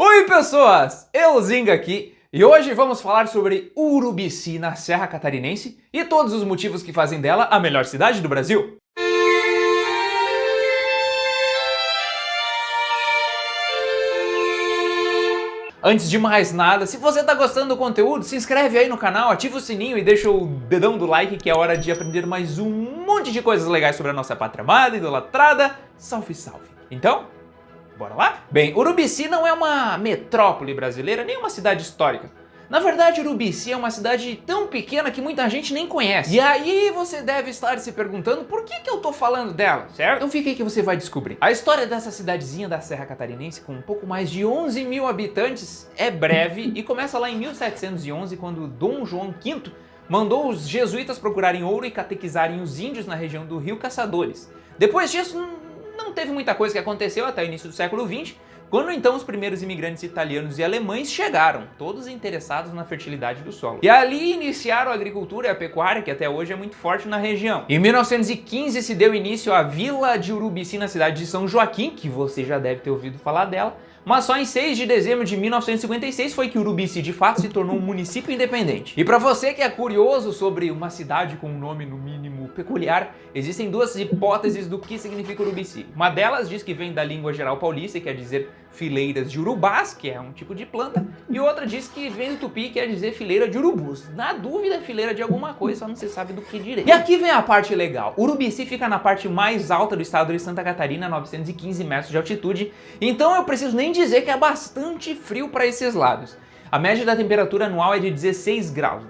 Oi pessoas, Elzinga aqui e hoje vamos falar sobre Urubici na Serra Catarinense e todos os motivos que fazem dela a melhor cidade do Brasil. Antes de mais nada, se você tá gostando do conteúdo, se inscreve aí no canal, ativa o sininho e deixa o dedão do like que é hora de aprender mais um monte de coisas legais sobre a nossa pátria amada, idolatrada. Salve, salve! Então, bora lá? Bem, Urubici não é uma metrópole brasileira, nem uma cidade histórica. Na verdade, Urubici é uma cidade tão pequena que muita gente nem conhece. E aí você deve estar se perguntando por que eu tô falando dela, certo? Então fica aí que você vai descobrir. A história dessa cidadezinha da Serra Catarinense, com um pouco mais de 11 mil habitantes, é breve e começa lá em 1711, quando Dom João V mandou os jesuítas procurarem ouro e catequizarem os índios na região do Rio Caçadores. Depois disso, não teve muita coisa que aconteceu até o início do século XX, quando então os primeiros imigrantes italianos e alemães chegaram, todos interessados na fertilidade do solo. E ali iniciaram a agricultura e a pecuária, que até hoje é muito forte na região. Em 1915 se deu início à Vila de Urubici na cidade de São Joaquim, que você já deve ter ouvido falar dela, mas só em 6 de dezembro de 1956 foi que Urubici de fato se tornou um município independente. E para você que é curioso sobre uma cidade com um nome no mínimo peculiar, existem duas hipóteses do que significa Urubici. Uma delas diz que vem da língua geral paulista e quer dizer fileiras de urubás, que é um tipo de planta, e outra diz que vem do tupi e quer dizer fileira de urubus. Na dúvida é fileira de alguma coisa, só não se sabe do que direito. E aqui vem a parte legal. Urubici fica na parte mais alta do estado de Santa Catarina, 915 metros de altitude, então eu preciso nem dizer que é bastante frio para esses lados. A média da temperatura anual é de 16 graus.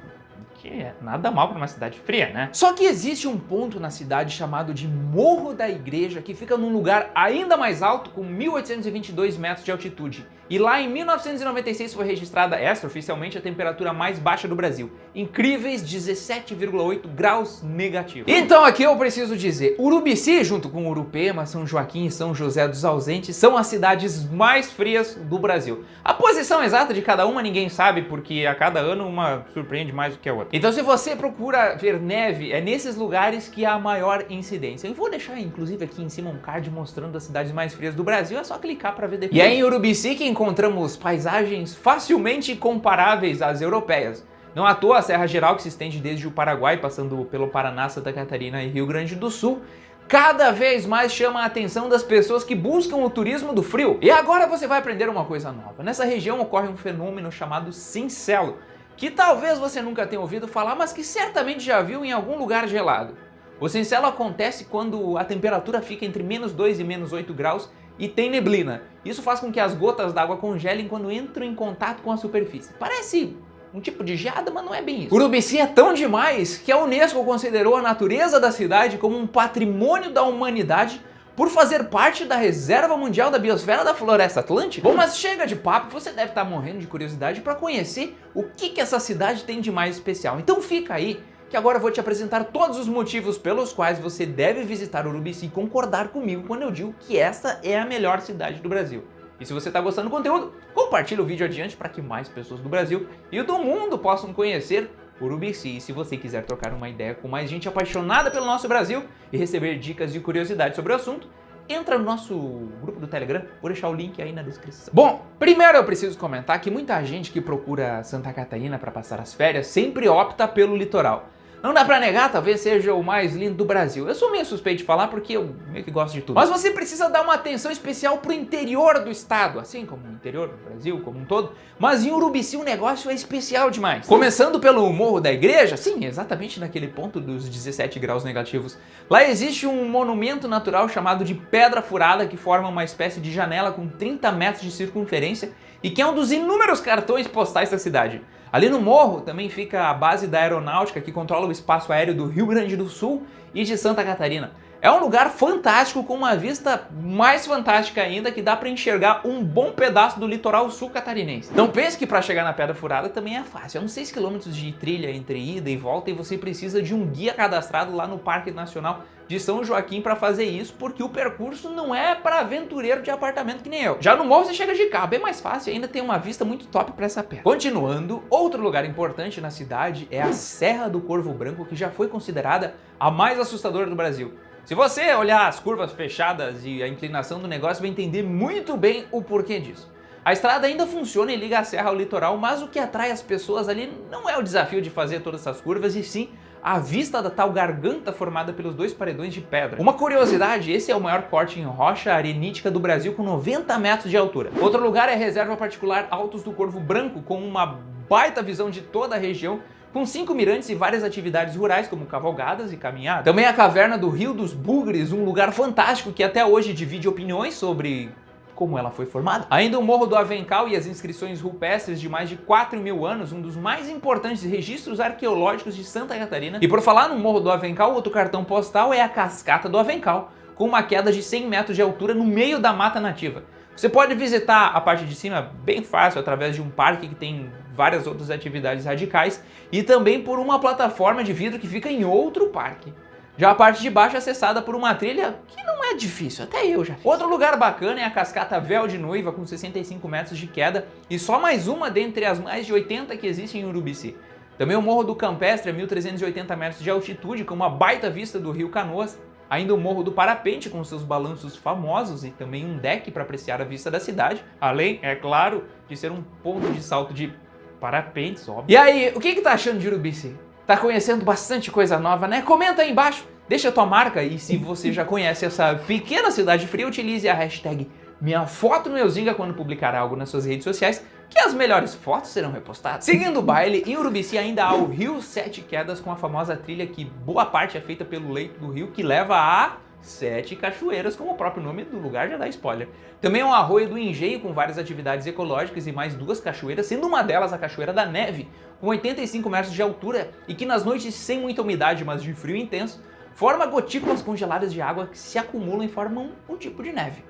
Que é nada mal para uma cidade fria, né? Só que existe um ponto na cidade chamado de Morro da Igreja, que fica num lugar ainda mais alto, com 1.822 metros de altitude. E lá em 1996 foi registrada extraoficialmente a temperatura mais baixa do Brasil. Incríveis 17,8 graus negativos. Então aqui eu preciso dizer, Urubici, junto com Urupema, São Joaquim e São José dos Ausentes, são as cidades mais frias do Brasil. A posição exata de cada uma ninguém sabe, porque a cada ano uma surpreende mais do que a outra. Então se você procura ver neve, é nesses lugares que há a maior incidência. Eu vou deixar inclusive aqui em cima um card mostrando as cidades mais frias do Brasil, é só clicar para ver depois. E é em Urubici que encontramos paisagens facilmente comparáveis às europeias. Não à toa a Serra Geral, que se estende desde o Paraguai, passando pelo Paraná, Santa Catarina e Rio Grande do Sul, cada vez mais chama a atenção das pessoas que buscam o turismo do frio. E agora você vai aprender uma coisa nova. Nessa região ocorre um fenômeno chamado cincelo, que talvez você nunca tenha ouvido falar, mas que certamente já viu em algum lugar gelado. O cincelo acontece quando a temperatura fica entre -2 e -8 graus e tem neblina. Isso faz com que as gotas d'água congelem quando entram em contato com a superfície. Parece um tipo de geada, mas não é bem isso. Urubici é tão demais que a Unesco considerou a natureza da cidade como um patrimônio da humanidade por fazer parte da Reserva Mundial da Biosfera da Floresta Atlântica. Bom, mas chega de papo, você deve estar morrendo de curiosidade para conhecer o que essa cidade tem de mais especial. Então fica aí, que agora eu vou te apresentar todos os motivos pelos quais você deve visitar Urubici e concordar comigo quando eu digo que essa é a melhor cidade do Brasil. E se você está gostando do conteúdo, compartilhe o vídeo adiante para que mais pessoas do Brasil e do mundo possam conhecer Urubici. E se você quiser trocar uma ideia com mais gente apaixonada pelo nosso Brasil e receber dicas e curiosidades sobre o assunto, entra no nosso grupo do Telegram, vou deixar o link aí na descrição. Bom, primeiro eu preciso comentar que muita gente que procura Santa Catarina para passar as férias sempre opta pelo litoral. Não dá pra negar, talvez seja o mais lindo do Brasil. Eu sou meio suspeito de falar porque eu meio que gosto de tudo. Mas você precisa dar uma atenção especial pro interior do estado, assim como o interior do Brasil como um todo. Mas em Urubici o negócio é especial demais. Começando pelo Morro da Igreja, sim, exatamente naquele ponto dos 17 graus negativos. Lá existe um monumento natural chamado de Pedra Furada, que forma uma espécie de janela com 30 metros de circunferência e que é um dos inúmeros cartões postais da cidade. Ali no morro também fica a base da aeronáutica que controla o espaço aéreo do Rio Grande do Sul e de Santa Catarina. É um lugar fantástico com uma vista mais fantástica ainda que dá para enxergar um bom pedaço do litoral sul catarinense. Não pense que para chegar na Pedra Furada também é fácil. É uns 6 km de trilha entre ida e volta e você precisa de um guia cadastrado lá no Parque Nacional de São Joaquim para fazer isso, porque o percurso não é para aventureiro de apartamento que nem eu. Já no morro você chega de carro, bem mais fácil e ainda tem uma vista muito top para essa pedra. Continuando, outro lugar importante na cidade é a Serra do Corvo Branco, que já foi considerada a mais assustadora do Brasil. Se você olhar as curvas fechadas e a inclinação do negócio, vai entender muito bem o porquê disso. A estrada ainda funciona e liga a serra ao litoral, mas o que atrai as pessoas ali não é o desafio de fazer todas essas curvas, e sim a vista da tal garganta formada pelos dois paredões de pedra. Uma curiosidade, esse é o maior corte em rocha arenítica do Brasil, com 90 metros de altura. Outro lugar é a reserva particular Altos do Corvo Branco, com uma baita visão de toda a região, com 5 mirantes e várias atividades rurais, como cavalgadas e caminhadas. Também a caverna do Rio dos Bugres, um lugar fantástico que até hoje divide opiniões sobre como ela foi formada. Ainda o Morro do Avencal e as inscrições rupestres de mais de 4.000 anos, um dos mais importantes registros arqueológicos de Santa Catarina. E por falar no Morro do Avencal, outro cartão postal é a Cascata do Avencal, com uma queda de 100 metros de altura no meio da mata nativa. Você pode visitar a parte de cima bem fácil, através de um parque que tem várias outras atividades radicais, e também por uma plataforma de vidro que fica em outro parque. Já a parte de baixo é acessada por uma trilha que não é difícil, até eu já fiz. Outro lugar bacana é a Cascata Véu de Noiva, com 65 metros de queda, e só mais uma dentre as mais de 80 que existem em Urubici. Também o Morro do Campestre, a 1.380 metros de altitude, com uma baita vista do Rio Canoas. Ainda o Morro do Parapente, com seus balanços famosos e também um deck para apreciar a vista da cidade, além, é claro, de ser um ponto de salto de parapentes, óbvio. E aí, o que tá achando de Urubici? Tá conhecendo bastante coisa nova, né? Comenta aí embaixo, deixa a tua marca, e se você já conhece essa pequena cidade fria, utilize a hashtag #MinhaFotoNoEuzinga quando publicar algo nas suas redes sociais, que as melhores fotos serão repostadas. Seguindo o baile, em Urubici ainda há o Rio Sete Quedas, com a famosa trilha que boa parte é feita pelo leito do rio, que leva a 7 cachoeiras, como o próprio nome do lugar já dá spoiler. Também um arroio do Engenho, com várias atividades ecológicas e mais 2 cachoeiras, sendo uma delas a Cachoeira da Neve, com 85 metros de altura, e que nas noites sem muita umidade, mas de frio intenso, forma gotículas congeladas de água que se acumulam e formam um tipo de neve.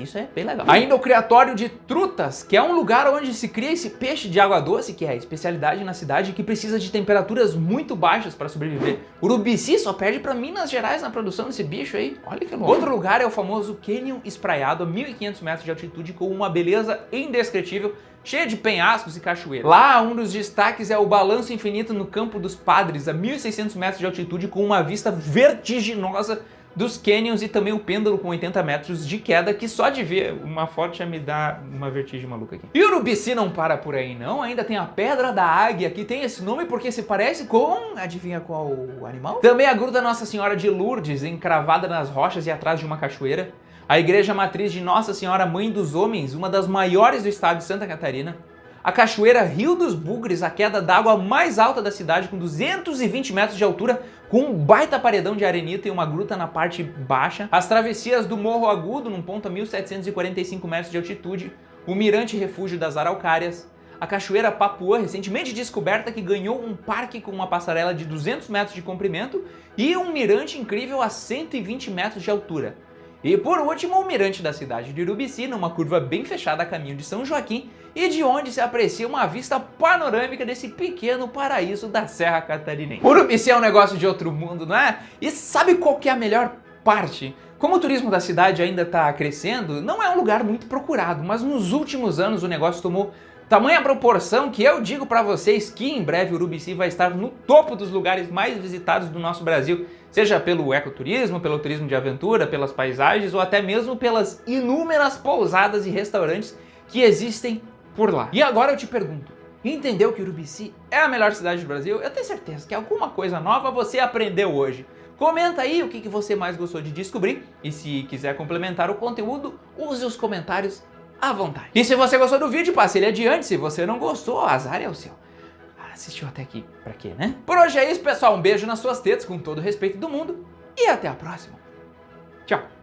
Isso é bem legal. Ainda o Criatório de Trutas, que é um lugar onde se cria esse peixe de água doce, que é a especialidade na cidade, que precisa de temperaturas muito baixas para sobreviver. Urubici só perde para Minas Gerais na produção desse bicho aí. Olha que louco. Outro lugar é o famoso Canyon Espraiado, a 1.500 metros de altitude, com uma beleza indescritível, cheia de penhascos e cachoeiras. Lá, um dos destaques é o Balanço Infinito no Campo dos Padres, a 1.600 metros de altitude, com uma vista vertiginosa dos canyons, e também o pêndulo com 80 metros de queda, que só de ver uma foto já me dá uma vertigem maluca aqui. E Urubici não para por aí não, ainda tem a Pedra da Águia, que tem esse nome porque se parece com, adivinha qual animal? Também a Gruta Nossa Senhora de Lourdes, encravada nas rochas e atrás de uma cachoeira. A Igreja Matriz de Nossa Senhora Mãe dos Homens, uma das maiores do estado de Santa Catarina. A Cachoeira Rio dos Bugres, a queda d'água mais alta da cidade, com 220 metros de altura, com um baita paredão de arenita e uma gruta na parte baixa. As travessias do Morro Agudo, num ponto a 1.745 metros de altitude. O Mirante Refúgio das Araucárias. A Cachoeira Papuã, recentemente descoberta, que ganhou um parque com uma passarela de 200 metros de comprimento e um mirante incrível a 120 metros de altura. E por último, o mirante da cidade de Urubici, numa curva bem fechada a caminho de São Joaquim, e de onde se aprecia uma vista panorâmica desse pequeno paraíso da Serra Catarinense. Urubici é um negócio de outro mundo, não é? E sabe qual que é a melhor parte? Como o turismo da cidade ainda está crescendo, não é um lugar muito procurado, mas nos últimos anos o negócio tomou tamanha proporção que eu digo para vocês que em breve Urubici vai estar no topo dos lugares mais visitados do nosso Brasil, seja pelo ecoturismo, pelo turismo de aventura, pelas paisagens ou até mesmo pelas inúmeras pousadas e restaurantes que existem por lá. E agora eu te pergunto, entendeu que Urubici é a melhor cidade do Brasil? Eu tenho certeza que alguma coisa nova você aprendeu hoje. Comenta aí o que você mais gostou de descobrir, e se quiser complementar o conteúdo, use os comentários à vontade. E se você gostou do vídeo, passe ele adiante. Se você não gostou, azar é o seu. Assistiu até aqui pra quê, né? Por hoje é isso, pessoal. Um beijo nas suas tetas, com todo o respeito do mundo, e até a próxima. Tchau.